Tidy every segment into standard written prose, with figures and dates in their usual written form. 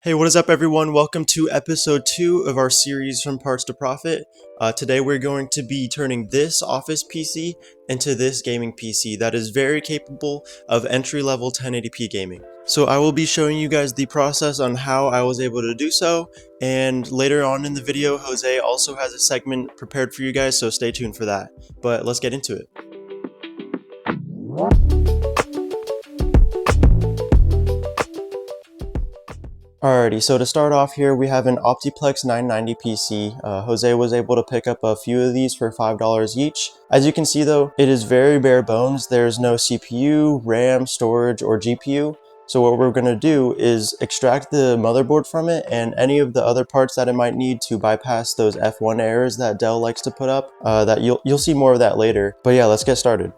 Hey, what is up, everyone? Welcome to episode 2 of our series From Parts to Profit. Today we're going to be turning this office PC into this gaming PC that is very capable of entry-level 1080p gaming. So I will be showing you guys the process on how I was able to do so, and later on in the video, Jose also has a segment prepared for you guys, so stay tuned for that. But let's get into it. Alrighty, so to start off here, we have an Optiplex 990 PC. Jose was able to pick up a few of these for $5 each. As you can see though, it is very bare bones. There's no CPU, RAM, storage, or GPU. So what we're going to do is extract the motherboard from it and any of the other parts that it might need to bypass those F1 errors that Dell likes to put up. That you'll see more of that later. But yeah, let's get started.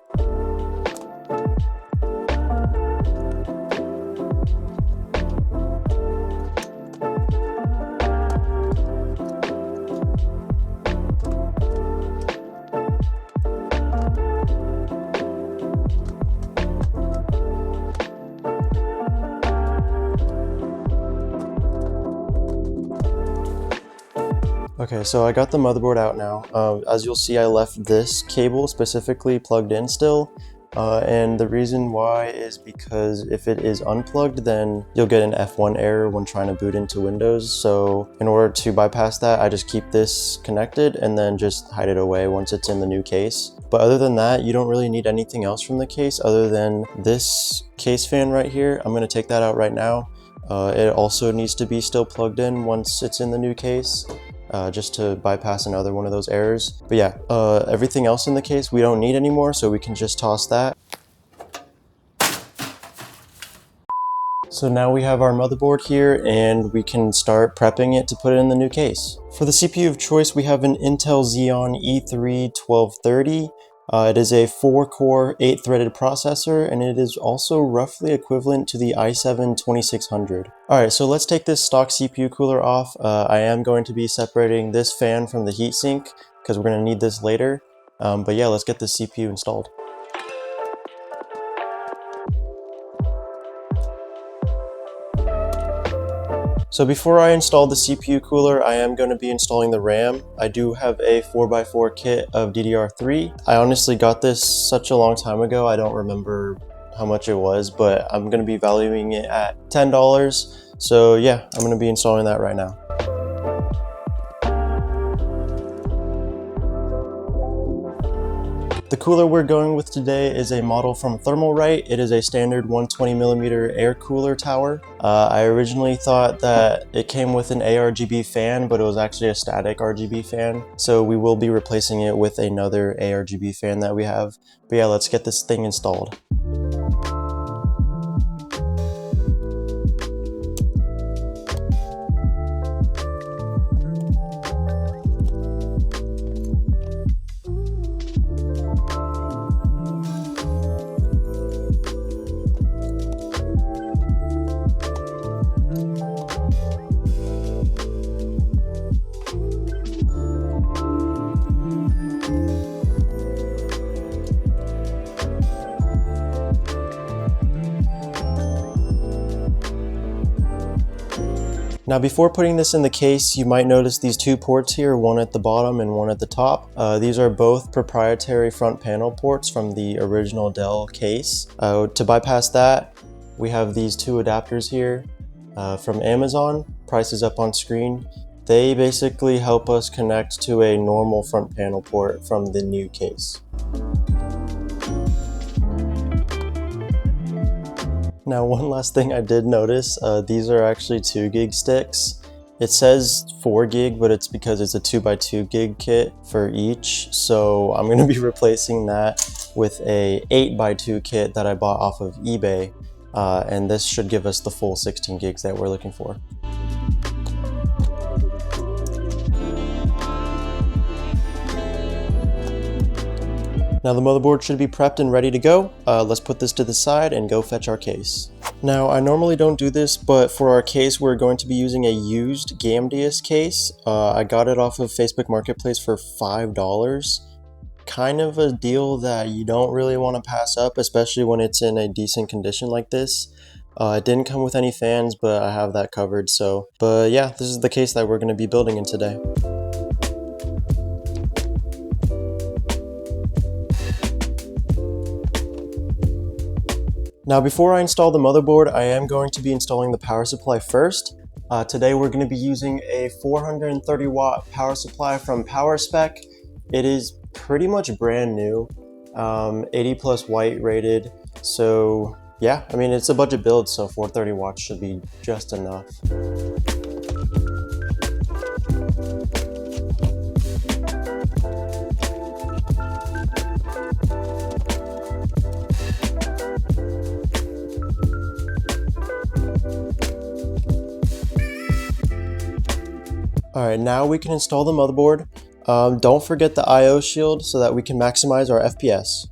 Okay, so I got the motherboard out now. As you'll see, I left this cable specifically plugged in still. And the reason why is because if it is unplugged, then you'll get an F1 error when trying to boot into Windows. So in order to bypass that, I just keep this connected and then just hide it away once it's in the new case. But other than that, you don't really need anything else from the case other than this case fan right here. I'm going to take that out right now. It also needs to be still plugged in once it's in the new case. Just to bypass another one of those errors. But yeah, everything else in the case we don't need anymore, so we can just toss that. So now we have our motherboard here and we can start prepping it to put it in the new case. For the CPU of choice, we have an Intel Xeon E3 1230. It is a 4-core, 8-threaded processor, and it is also roughly equivalent to the i7 2600. Alright, so let's take this stock CPU cooler off. I am going to be separating this fan from the heatsink, because we're going to need this later. But yeah, let's get this CPU installed. So before I install the CPU cooler, I am going to be installing the RAM. I do have a 4x4 kit of DDR3. I honestly got this such a long time ago, I don't remember how much it was, but I'm going to be valuing it at $10. So yeah, I'm going to be installing that right now. The cooler we're going with today is a model from Thermalright. It is a standard 120mm air cooler tower. I originally thought that it came with an ARGB fan, but it was actually a static RGB fan. So we will be replacing it with another ARGB fan that we have. But yeah, let's get this thing installed. Now before putting this in the case, you might notice these two ports here, one at the bottom and one at the top. These are both proprietary front panel ports from the original Dell case. To bypass that, we have these two adapters here from Amazon. Price is up on screen. They basically help us connect to a normal front panel port from the new case. Now, one last thing I did notice, these are actually 2 gig sticks. It says 4 gig, but it's because it's a 2x2 gig kit for each. So I'm going to be replacing that with a 8x2 kit that I bought off of eBay. And this should give us the full 16 gigs that we're looking for. Now the motherboard should be prepped and ready to go. Let's put this to the side and go fetch our case. Now I normally don't do this, but for our case we're going to be using a used Gamdius case. I got it off of Facebook Marketplace for $5. Kind of a deal that you don't really want to pass up, especially when it's in a decent condition like this. It didn't come with any fans, but I have that covered. But yeah, this is the case that we're going to be building in today. Now before I install the motherboard, I am going to be installing the power supply first. Today we're going to be using a 430 watt power supply from PowerSpec. It is pretty much brand new, 80 plus white rated. So yeah, I mean, it's a budget build, so 430 watts should be just enough. Alright, now we can install the motherboard. Don't forget the I/O shield so that we can maximize our FPS.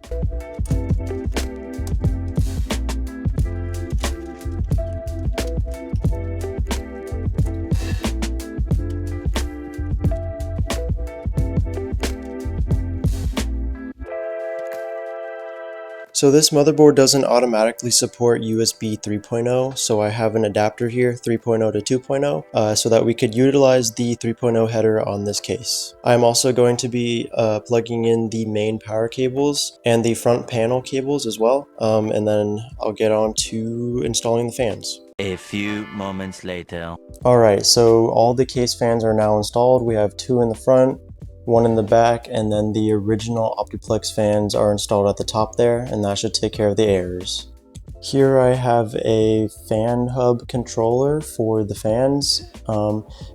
So this motherboard doesn't automatically support USB 3.0, so I have an adapter here, 3.0 to 2.0, so that we could utilize the 3.0 header on this case. I'm also going to be plugging in the main power cables and the front panel cables as well, and then I'll get on to installing the fans. A few moments later. Alright, so all the case fans are now installed. We have 2 in the front, 1 in the back, and then the original Optiplex fans are installed at the top there, and that should take care of the errors. Here I have a fan hub controller for the fans.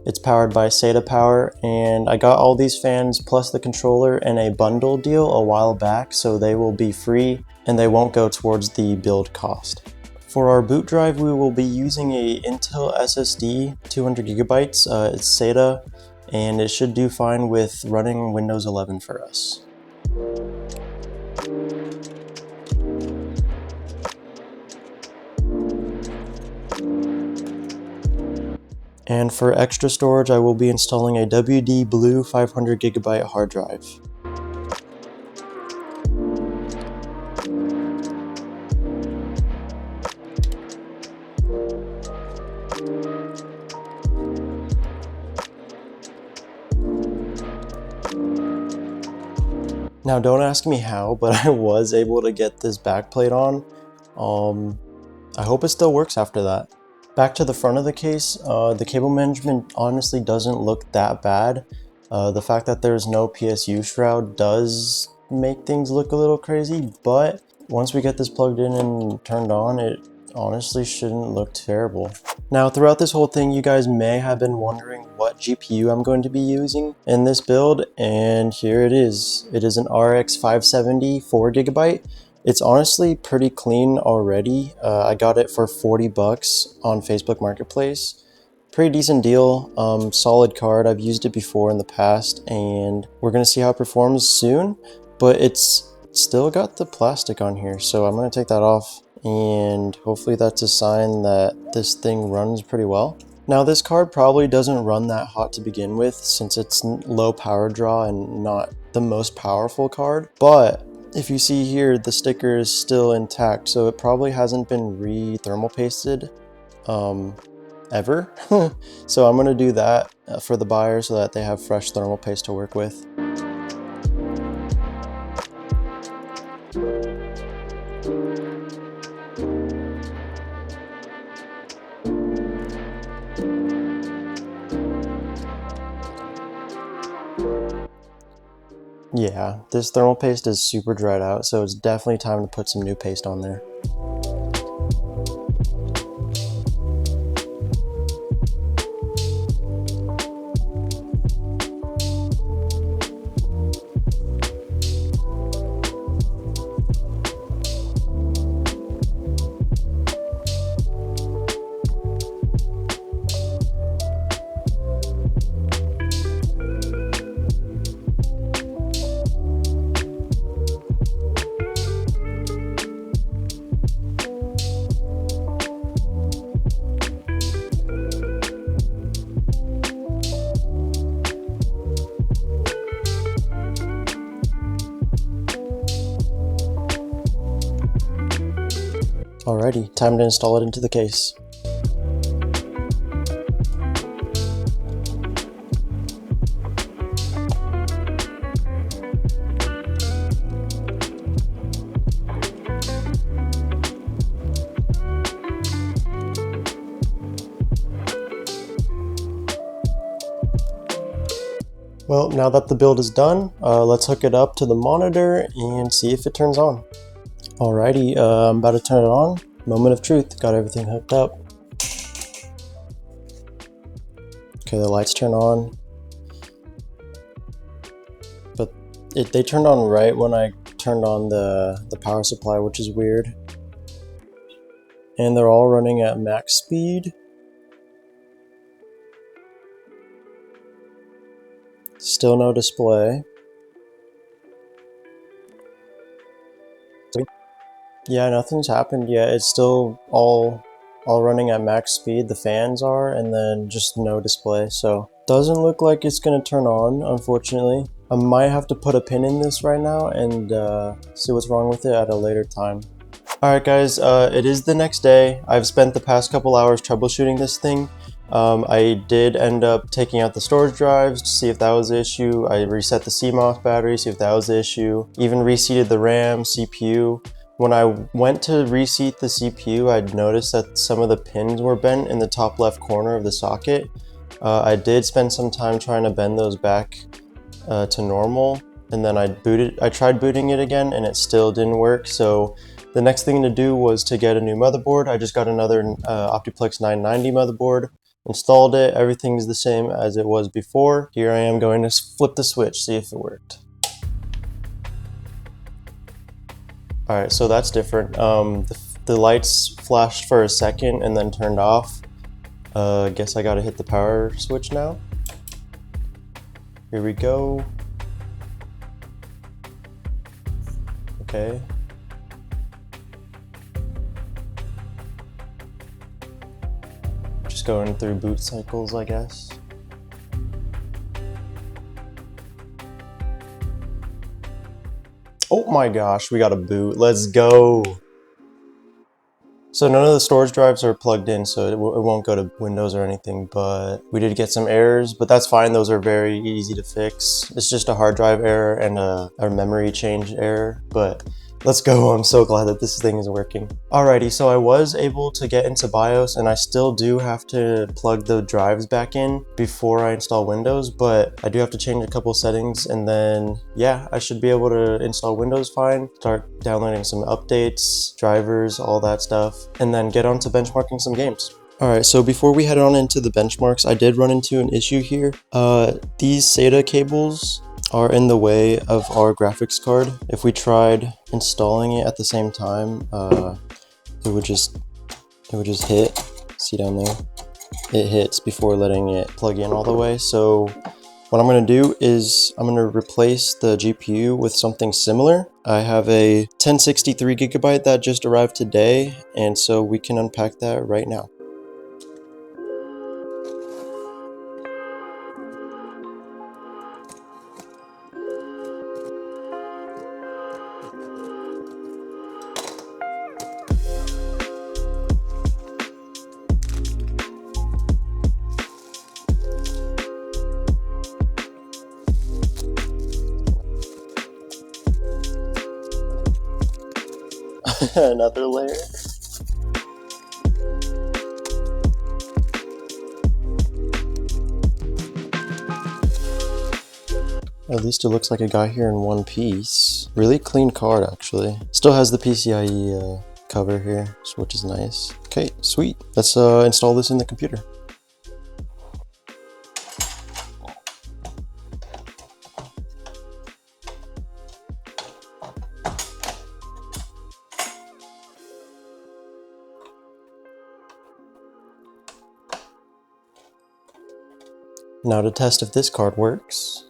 It's powered by SATA Power, and I got all these fans plus the controller in a bundle deal a while back, so they will be free and they won't go towards the build cost. For our boot drive, we will be using a Intel SSD 200 gigabytes. It's SATA, and it should do fine with running Windows 11 for us. And for extra storage, I will be installing a WD Blue 500 gigabyte hard drive. Now don't ask me how, but I was able to get this backplate on. I hope it still works after that. Back to the front of the case, the cable management honestly doesn't look that bad. The fact that there's no PSU shroud does make things look a little crazy, but once we get this plugged in and turned on, it honestly shouldn't look terrible. Now throughout this whole thing, you guys may have been wondering what GPU I'm going to be using in this build, and here it is. It is an RX 570 4GB. It's honestly pretty clean already. I got it for 40 bucks on Facebook Marketplace. Pretty decent deal, solid card. I've used it before in the past, and we're gonna see how it performs soon, but it's still got the plastic on here, so I'm gonna take that off, and hopefully that's a sign that this thing runs pretty well. Now this card probably doesn't run that hot to begin with, since it's low power draw and not the most powerful card, but if you see here, the sticker is still intact, so it probably hasn't been re-thermal pasted ever. So I'm gonna do that for the buyer so that they have fresh thermal paste to work with. Yeah, this thermal paste is super dried out, so it's definitely time to put some new paste on there. Alrighty, time to install it into the case. Well, now that the build is done, let's hook it up to the monitor and see if it turns on. Alrighty, I'm about to turn it on. Moment of truth, got everything hooked up. Okay, the lights turn on. But they turned on right when I turned on the power supply, which is weird. And they're all running at max speed. Still no display. Yeah, nothing's happened yet. It's still all running at max speed, the fans are, and then just no display. So doesn't look like it's gonna turn on, unfortunately. I might have to put a pin in this right now and see what's wrong with it at a later time. Alright guys, it is the next day. I've spent the past couple hours troubleshooting this thing. I did end up taking out the storage drives to see if that was the issue. I reset the CMOS battery, see if that was the issue. Even reseated the RAM, CPU. When I went to reseat the CPU, I'd noticed that some of the pins were bent in the top left corner of the socket. I did spend some time trying to bend those back to normal, and then I tried booting it again and it still didn't work. So the next thing to do was to get a new motherboard. I just got another Optiplex 990 motherboard, installed it, everything's the same as it was before. Here I am going to flip the switch, see if it worked. Alright, so that's different. The lights flashed for a second and then turned off. Guess I gotta hit the power switch now. Here we go. Okay. Just going through boot cycles, I guess. Oh my gosh, we got a boot. Let's go. So none of the storage drives are plugged in, so it won't go to Windows or anything, but we did get some errors, but that's fine. Those are very easy to fix. It's just a hard drive error and a memory change error, but let's go. I'm so glad that this thing is working. Alrighty, so I was able to get into BIOS, and I still do have to plug the drives back in before I install Windows, but I do have to change a couple settings, and then yeah, I should be able to install Windows fine, start downloading some updates, drivers, all that stuff, and then get on to benchmarking some games. Alright, so before we head on into the benchmarks, I did run into an issue here. These SATA cables are in the way of our graphics card. If we tried installing it at the same time, it would just hit. See down there? It hits before letting it plug in all the way. So what I'm going to do is I'm going to replace the GPU with something similar. I have a 1063 gigabyte that just arrived today, and so we can unpack that right now. Another layer. At least it looks like it got here in one piece. Really clean card, actually. Still has the PCIe cover here, which is nice. Okay, sweet. Let's install this in the computer. Now to test if this card works.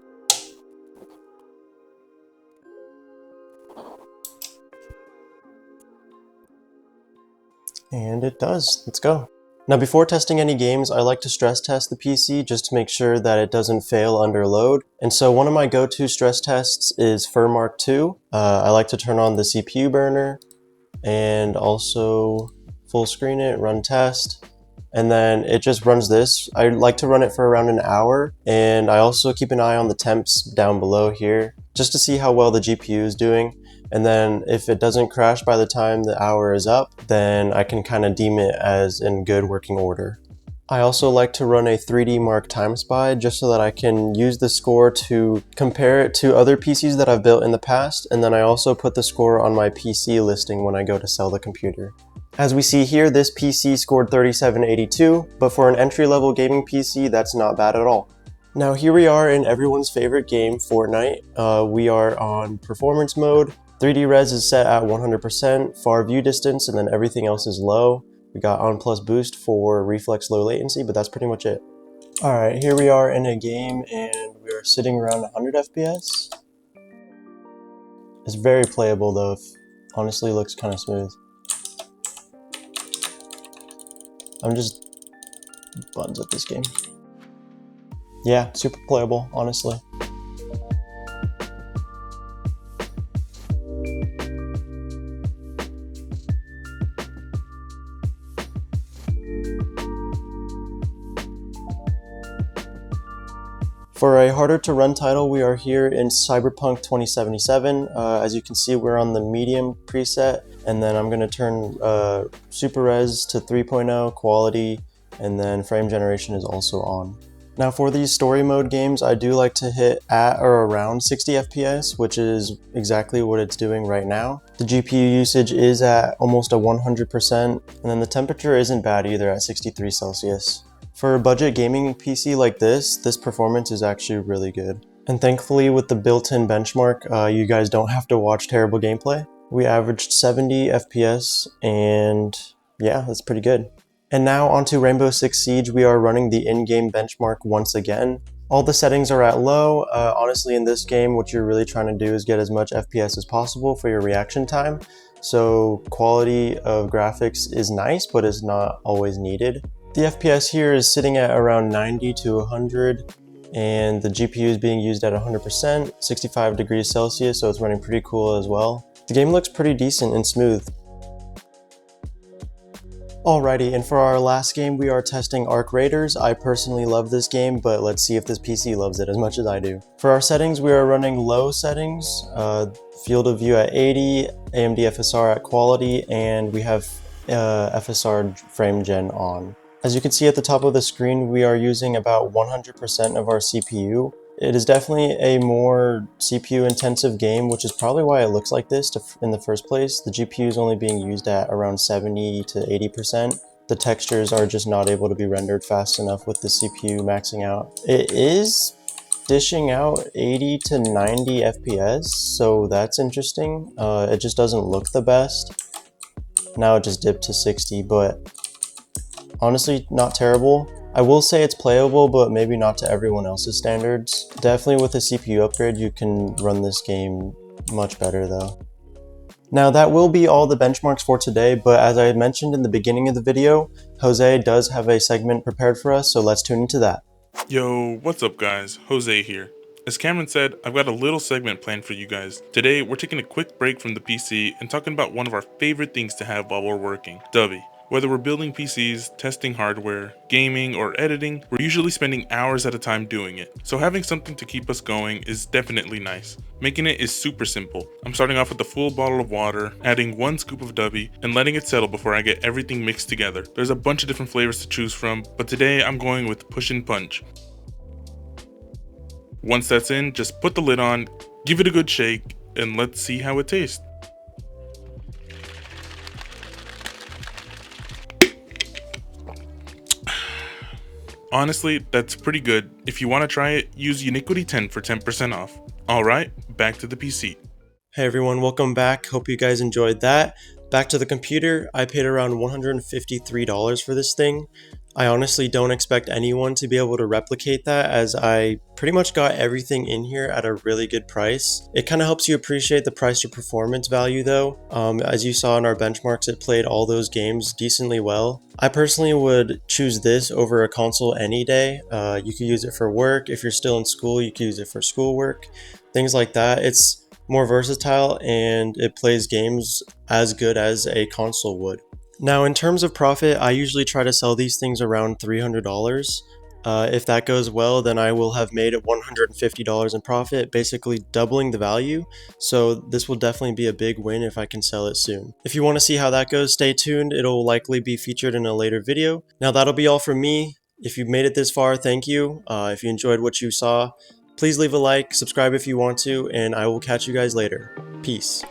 And it does. Let's go. Now before testing any games, I like to stress test the PC just to make sure that it doesn't fail under load. And so one of my go-to stress tests is FIRMARK 2. I like to turn on the CPU burner, and also full screen it, run test, and then it just runs this. I like to run it for around an hour, and I also keep an eye on the temps down below here just to see how well the GPU is doing. And then if it doesn't crash by the time the hour is up, then I can kind of deem it as in good working order. I also like to run a 3D Mark time spy just so that I can use the score to compare it to other PCs that I've built in the past, and then I also put the score on my PC listing when I go to sell the computer. As we see here, this PC scored 3782, but for an entry-level gaming PC, that's not bad at all. Now here we are in everyone's favorite game, Fortnite. We are on performance mode. 3D res is set at 100%, far view distance, and then everything else is low. We got on plus boost for reflex low latency, but that's pretty much it. Alright, here we are in a game and we are sitting around 100 FPS. It's very playable though, honestly looks kind of smooth. I'm just buns at this game. Yeah, super playable, honestly. For a harder to run title, we are here in Cyberpunk 2077. As you can see, we're on the medium preset, and then I'm going to turn super res to 3.0 quality, and then frame generation is also on. Now for these story mode games, I do like to hit at or around 60 FPS, which is exactly what it's doing right now. The GPU usage is at almost a 100%, and then the temperature isn't bad either at 63 Celsius. For a budget gaming PC like this performance is actually really good. And thankfully with the built-in benchmark, you guys don't have to watch terrible gameplay. We averaged 70 FPS, and yeah, that's pretty good. And now onto Rainbow Six Siege, we are running the in-game benchmark once again. All the settings are at low. Honestly, in this game, what you're really trying to do is get as much FPS as possible for your reaction time. So quality of graphics is nice, but it's not always needed. The FPS here is sitting at around 90 to 100, and the GPU is being used at 100%, 65 degrees Celsius, so it's running pretty cool as well. The game looks pretty decent and smooth. Alrighty, and for our last game, we are testing Arc Raiders. I personally love this game, but let's see if this PC loves it as much as I do. For our settings, we are running low settings, field of view at 80, AMD FSR at quality, and we have FSR frame gen on. As you can see at the top of the screen, we are using about 100% of our CPU. It is definitely a more CPU intensive game, which is probably why it looks like this in the first place. The GPU is only being used at around 70 to 80%. The textures are just not able to be rendered fast enough with the CPU maxing out. It is dishing out 80 to 90 FPS, so that's interesting. It just doesn't look the best. Now it just dipped to 60, but honestly, not terrible. I will say it's playable, but maybe not to everyone else's standards. Definitely with a CPU upgrade, you can run this game much better though. Now that will be all the benchmarks for today, but as I mentioned in the beginning of the video, Jose does have a segment prepared for us, so let's tune into that. Yo, what's up guys? Jose here. As Cameron said, I've got a little segment planned for you guys. Today, we're taking a quick break from the PC and talking about one of our favorite things to have while we're working, Davi. Whether we're building PCs, testing hardware, gaming, or editing, we're usually spending hours at a time doing it. So having something to keep us going is definitely nice. Making it is super simple. I'm starting off with a full bottle of water, adding 1 scoop of Davi, and letting it settle before I get everything mixed together. There's a bunch of different flavors to choose from, but today I'm going with Push and Punch. Once that's in, just put the lid on, give it a good shake, and let's see how it tastes. Honestly, that's pretty good. If you want to try it, use Uniquity10 for 10% off. Alright, back to the PC. Hey everyone, welcome back. Hope you guys enjoyed that. Back to the computer, I paid around $153 for this thing. I honestly don't expect anyone to be able to replicate that, as I pretty much got everything in here at a really good price. It kind of helps you appreciate the price to performance value though. As you saw in our benchmarks, it played all those games decently well. I personally would choose this over a console any day. You could use it for work. If you're still in school, you could use it for schoolwork, things like that. It's more versatile, and it plays games as good as a console would. Now, in terms of profit, I usually try to sell these things around $300. If that goes well, then I will have made $150 in profit, basically doubling the value. So this will definitely be a big win if I can sell it soon. If you want to see how that goes, stay tuned. It'll likely be featured in a later video. Now that'll be all from me. If you've made it this far, thank you. If you enjoyed what you saw, please leave a like, subscribe if you want to, and I will catch you guys later. Peace.